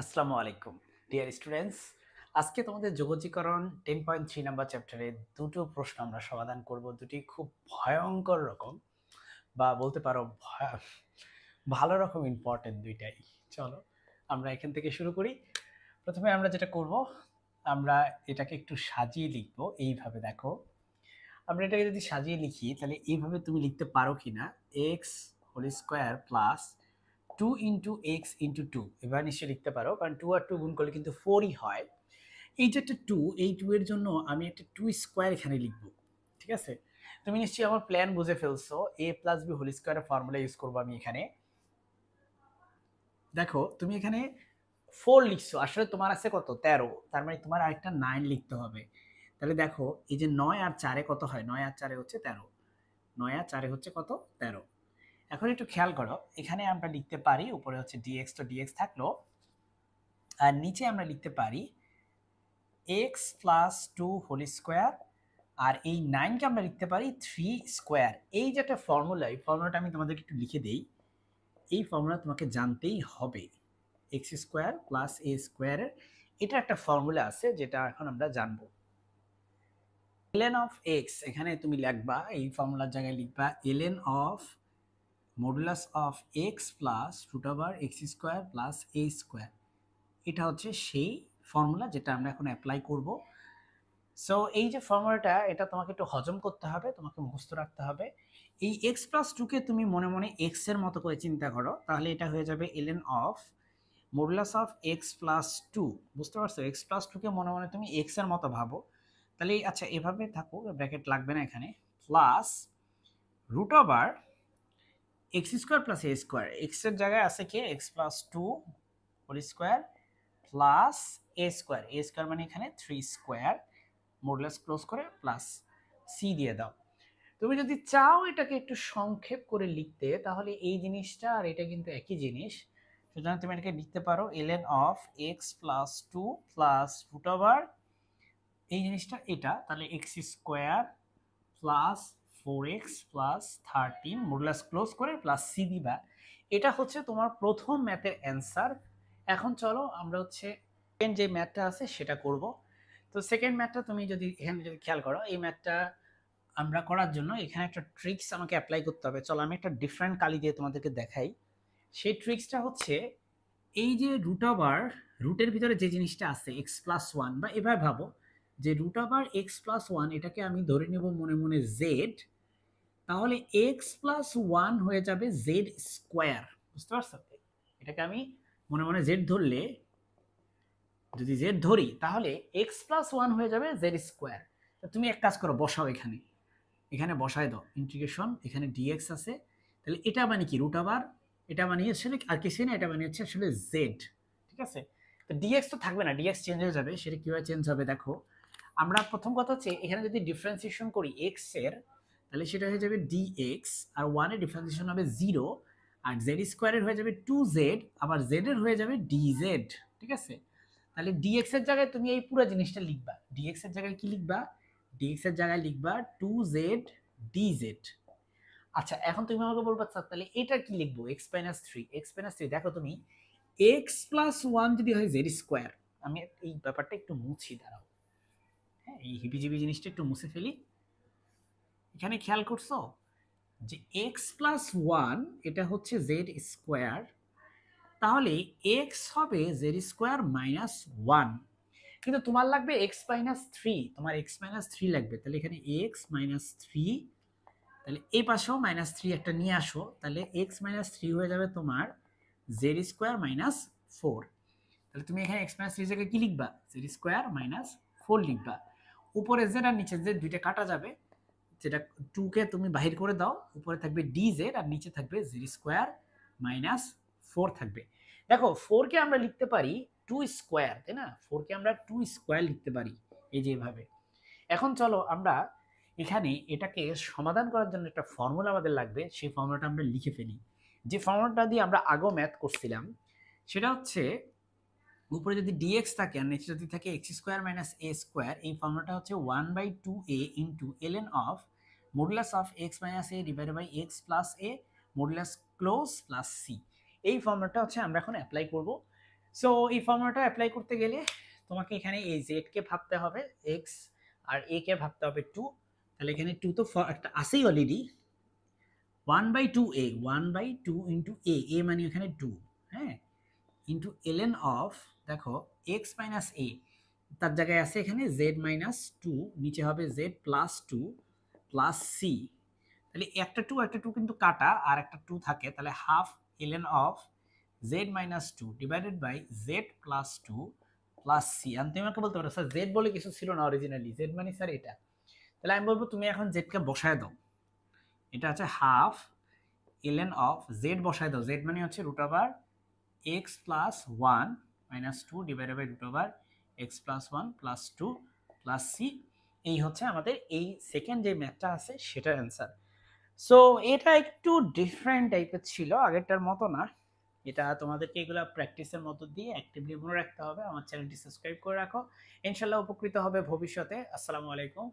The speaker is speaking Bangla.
আসসালামু আলাইকুম ডিয়ার স্টুডেন্টস। আজকে তোমাদের যোগজীকরণ 10.3 নাম্বার চ্যাপ্টারে দুটো প্রশ্ন আমরা সমাধান করব। দুটি খুব ভয়ঙ্কর রকম বা বলতে পারো ভালো রকম ইম্পর্টেন্ট দুইটাই। চলো আমরা এখান থেকে শুরু করি। প্রথমে আমরা যেটা করব, আমরা এটাকে একটু সাজিয়ে লিখবো। এইভাবে দেখো, আমরা এটাকে যদি সাজিয়ে লিখি তাহলে এইভাবে তুমি লিখতে পারো কিনা, x whole square plus 2 into x into two. এবার নিশ্চয়ই লিখতে পারো, কারণ 2 আর 2 গুণ করলে কিন্তু 4ই হয়। এই যে একটা 2, এই 2 এর জন্য আমি একটা 2 স্কোয়ার এখানে লিখব। ঠিক আছে, তুমি নিশ্চয়ই আমার প্ল্যান বুঝে ফেলছো। এ প্লাস বি হোল স্কোয়ারের ফর্মুলা ইউজ করবো আমি এখানে। দেখো তুমি এখানে 4 লিখছো, আসলে তোমার আছে কত 13, তার মানে তোমার আরেকটা 9 লিখতে হবে। তাহলে দেখো এই যে 9 আর 4 কত হয়, 9 আর 4 হচ্ছে 13, 9 আর 4 হচ্ছে কত 13। এখন একটু খেয়াল করো, এখানে আমরা লিখতে পারি উপরে হচ্ছে ডিএক্স, তো ডিএক্স থাকলো, আর নিচে আমরা লিখতে পারি x plus two whole square, আর এই 9কে আমরা লিখতে পারি 3 স্কোয়ার। এই যে একটা ফর্মুলা, এই ফর্মুলাটা আমি তোমাদেরকে একটু লিখে দেই। এই ফর্মুলা তোমাকে জানতেই হবে, এক্স স্কোয়ার প্লাস এ স্কোয়ারের এটা একটা ফর্মুলা আছে যেটা এখন আমরা জানবো। ln অফ এক্স, এখানে তুমি লিখবা, এই ফর্মুলার জায়গায় লিখবা ln of modulus of x plus root over x square plus a square. এটা হচ্ছে সেই ফর্মুলা যেটা আমরা এখন অ্যাপ্লাই করব। সো এই যে ফর্মুলাটা, এটা তোমাকে একটু হজম করতে হবে, তোমাকে মুখস্থ রাখতে হবে। এই এক্স প্লাস টুকে তুমি মনে মনে এক্স এর মতো করে চিন্তা করো, তাহলে এটা হয়ে যাবে ln of modulus of x plus two. বুঝতে পারছো, এক্স প্লাস টুকে মনে মনে তুমি এক্স এর মতো ভাবো। তাহলে আচ্ছা এভাবে থাকুক, ব্র্যাকেট লাগবে না এখানে, plus root over x square plus a square. X এর জায়গায় আছে কি x plus two whole square plus a square. A square মানে এখানে 3 স্কোয়ার, মডুলাস ক্লোজ করে প্লাস সি দিয়ে দাও। তুমি যদি চাও এটাকে একটু সংক্ষেপ করে লিখতে, তাহলে এই জিনিসটা আর এটা কিন্তু একই জিনিস। সুতরাং তুমি এটাকে লিখতে পারো ln of x plus two plus root over এই জিনিসটা এটা, তাহলে x square plus 4x plus 13 modulus close করে প্লাস সি দিবা। এটা হচ্ছে তোমার প্রথম ম্যাথের অ্যান্সার। এখন চলো আমরা হচ্ছে সেকেন্ড যে ম্যাথটা আছে সেটা করব। তো সেকেন্ড ম্যাথটা তুমি যদি এখানে যদি খেয়াল করো, এই ম্যাথটা আমরা করার জন্য এখানে একটা ট্রিক্স আমাকে অ্যাপ্লাই করতে হবে। চলো আমি একটা ডিফারেন্ট কালি দিয়ে তোমাদেরকে দেখাই। সেই ট্রিক্সটা হচ্ছে, এই যে রুট ওভার, রুটের ভিতরে যে জিনিসটা আছে এক্স প্লাস ওয়ান, বা এভাবে ভাবো যে root over x plus one এটাকে আমি ধরে নেব মনে মনে জেড, তাহলে এক্স প্লাস ওয়ান হয়ে যাবে জেড স্কোয়ার। বুঝতে পারছো, এটাকে আমি মনে মনে জেড ধরলে, যদি জেড ধরি তাহলে এক্স প্লাস ওয়ান হয়ে যাবে জেড স্কোয়ার। তুমি এক কাজ করো, বসাও এখানে, এখানে বসায় দাও ইন্টিগ্রেশন, এখানে ডিএক্স আছে, তাহলে এটা মানে কি রুট ওভার, এটা মানে আসলে আর কিছু না, এটা মানে হচ্ছে আসলে জেড। ঠিক আছে, তো ডিএক্স তো থাকবে না, ডিএক্স চেঞ্জ হয়ে যাবে। সেটা কিভাবে চেঞ্জ হবে দেখো, আমরা প্রথম কথা হচ্ছে এখানে যদি ডিফারেন্সিয়েশন করি এক্স এর, তাহলে সেটা হয়ে যাবে ডিএক্স, আর ওয়ানের ডিফারেন্সিয়েশন হবে জিরো, আর জেড স্কোয়ারের হয়ে যাবে টু জেড, আবার জেড এর হয়ে যাবে ডিজেড। ঠিক আছে, তাহলে ডিএক্স এর জায়গায় তুমি এই পুরো জিনিসটা লিখবা। ডিএক্স এর জায়গায় কি লিখবা, ডিএক্স এর জায়গায় লিখবা টু জেড ডিজেড। আচ্ছা এখন তুমি আমাকে বলবা স্যার তাহলে এটা কি লিখবো, x minus three. X minus three, দেখো তুমি এক্স প্লাস ওয়ান যদি হয় জেড স্কোয়ার, আমি এই ব্যাপারটা একটু মুছি, দাঁড়াও, হ্যাঁ এই হিবিজিবি জিনিসটা একটু মুছে ফেলি। এখানে খেয়াল করছো যে এক্স প্লাস ওয়ান এটা হচ্ছে জেড স্কোয়ার, তাহলে এক্স হবে জেড স্কোয়ার মাইনাস ওয়ান। কিন্তু তোমার লাগবে এক্স মাইনাস থ্রি, তোমার এক্স মাইনাস থ্রি লাগবে, তাহলে এখানে এক্স মাইনাস থ্রি, তাহলে এই পাশেও মাইনাস থ্রি একটা নিয়ে আসো, তাহলে এক্স মাইনাস থ্রি হয়ে যাবে তোমার জেড স্কোয়ার মাইনাস ফোর। তাহলে তুমি এখানে এক্স মাইনাস থ্রি জায়গায় কি লিখবা, জেড স্কোয়ার মাইনাস ফোর লিখবা। উপরে জেড আর নিচে জেড দুইটা কাটা যাবে, যেটা টু কে তুমি বাহির করে দাও, উপরে থাকবে ডি জেড আর নিচে থাকবে জেড স্কোয়ার মাইনাস ফোর থাকবে। দেখো ফোর কে আমরা লিখতে পারি টু স্কোয়ার, তাই না, ফোর কে আমরা টু স্কোয়ার লিখতে পারি এই যে এভাবে। এখন চলো আমরা এখানে এটাকে সমাধান করার জন্য একটা ফর্মুলা আমাদের লাগবে, সেই ফর্মুলাটা আমরা লিখে ফেলি। যে ফর্মুলাটা দিয়ে আমরা আগেও ম্যাথ করছিলাম, সেটা হচ্ছে উপরে যদি ডিএক্স থাকে আর নিচে যদি থাকে x square minus a square, এই ফর্মুলাটা হচ্ছে one by two a into LN of modulus of x minus a divided by x plus a modulus close plus c. এই ফর্মুলাটা হচ্ছে আমরা এখন অ্যাপ্লাই করব। সো এই ফর্মুলাটা অ্যাপ্লাই করতে গেলে তোমাকে এখানে এই জেড কে ভাবতে হবে এক্স আর এ কে ভাবতে হবে 2। তাহলে এখানে 2 তো একটা আসেই অলরেডি, 1/2a 1/2 ইন্টু এ মানে এখানে 2, হ্যাঁ, ইন্টু ln অফ, দেখো এক্স মাইনাস এ তার জায়গায় আছে এখানে জেড মাইনাস 2, নিচে হবে জেড প্লাস 2 প্লাস সি। তাহলে একটা 2 কিন্তু কাটা আর একটা 2 থাকে, তাহলে half ln of z minus 2 divided by z plus 2 plus c. আমি তুমি আমাকে বলতে পারো স্যার জেড বলে কিছু ছিল না অরিজিনালি, জেড মানে স্যার এটা। তাহলে আমি বলবো তুমি এখন জেডকে বসায় দাও, এটা আছে হাফ ln অফ জেড বসায় দাও, জেড মানে হচ্ছে root over x plus 1 minus 2 divided by root over x plus 1 plus 2 plus c. এই হচ্ছে আমাদের এই সেকেন্ড যে ম্যাথটা আছে সেটার অ্যান্সার। সো এটা একটু ডিফারেন্ট টাইপের ছিল, আগেরটার মতো না। এটা তোমাদেরকে এগুলো প্র্যাকটিসের মধ্য দিয়ে অ্যাক্টিভলি মনে রাখতে হবে। আমার চ্যানেলটি সাবস্ক্রাইব করে রাখো, ইনশাল্লাহ উপকৃত হবে ভবিষ্যতে। আসসালামু আলাইকুম।